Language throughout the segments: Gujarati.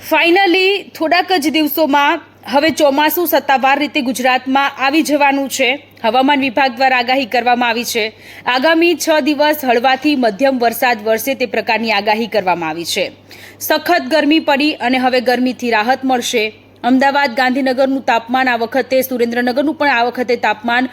ફાઇનલી થોડાક જ દિવસોમાં હવે ચોમાસું સત્તાવાર રીતે ગુજરાતમાં આવી જવાનું છે। હવામાન વિભાગ દ્વારા આગાહી કરવામાં આવી છે। આગામી 6 દિવસ હળવાથી મધ્યમ વરસાદ વરસે તે પ્રકારની આગાહી કરવામાં આવી છે। સખત ગરમી પડી અને હવે ગરમીથી રાહત મળશે। અમદાવાદ ગાંધીનગરનું તાપમાન આ વખતે, સુરેન્દ્રનગરનું પણ આ વખતે તાપમાન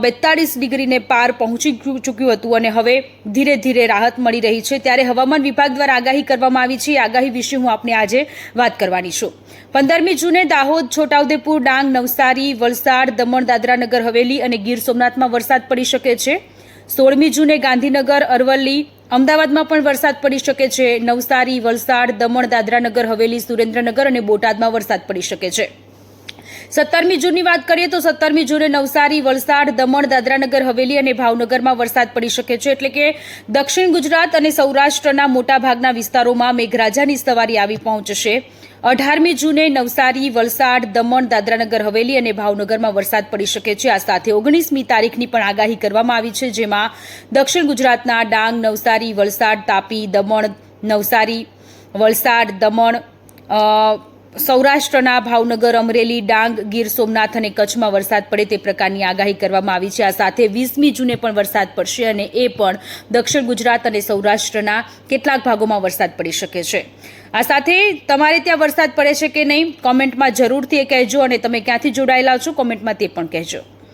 42 ડિગ્રીને પાર પહોંચી ચૂક્યું હતું અને હવે ધીરે ધીરે રાહત મળી રહી છે। ત્યારે હવામાન વિભાગ દ્વારા આગાહી કરવામાં આવી છે। આગાહી વિશે હું આપને આજે વાત કરવાની છું। 15મી જૂને દાહોદ, છોટાઉદેપુર, ડાંગ, નવસારી, વલસાડ, દમણ, દાદરા નગર હવેલી અને ગીર સોમનાથમાં વરસાદ પડી શકે છે। 16મી જૂને ગાંધીનગર, અરવલ્લી, અમદાવાદમાં પણ વરસાદ પડી શકે છે। નવસારી, વલસાડ, દમણ, દાદરા નગર હવેલી, સુરેન્દ્રનગર અને બોટાદમાં વરસાદ પડી શકે છે। 17મી જૂનની વાત કરીએ તો 17મી જૂને નવસારી, વલસાડ, દમણ, દાદરાનગર હવેલી અને ભાવનગરમાં વરસાદ પડી શકે છે। એટલે કે દક્ષિણ ગુજરાત અને સૌરાષ્ટ્રના મોટાભાગના વિસ્તારોમાં મેઘરાજાની સવારી આવી પહોંચશે। 18મી જૂને નવસારી, વલસાડ, દમણ, દાદરાનગર હવેલી અને ભાવનગરમાં વરસાદ પડી શકે છે। આ સાથે 19મી તારીખની પણ આગાહી કરવામાં આવી છે, જેમાં દક્ષિણ ગુજરાતના ડાંગ, નવસારી, વલસાડ, તાપી, દમણ, નવસારી, વલસાડ, દમણ, સૌરાષ્ટ્રના ભાવનગર, અમરેલી, ડાંગ, ગીર સોમનાથ અને કચ્છમાં વરસાદ પડે તે પ્રકારની આગાહી કરવામાં આવી છે। આ સાથે 20મી જૂને પણ વરસાદ પડશે અને એ પણ દક્ષિણ ગુજરાત અને સૌરાષ્ટ્રના કેટલાક ભાગોમાં વરસાદ પડી શકે છે। આ સાથે તમારે ત્યાં વરસાદ પડે છે કે નહીં, કોમેન્ટમાં જરૂરથી એ કહેજો અને તમે ક્યાંથી જોડાયેલા છો કોમેન્ટમાં તે પણ કહેજો।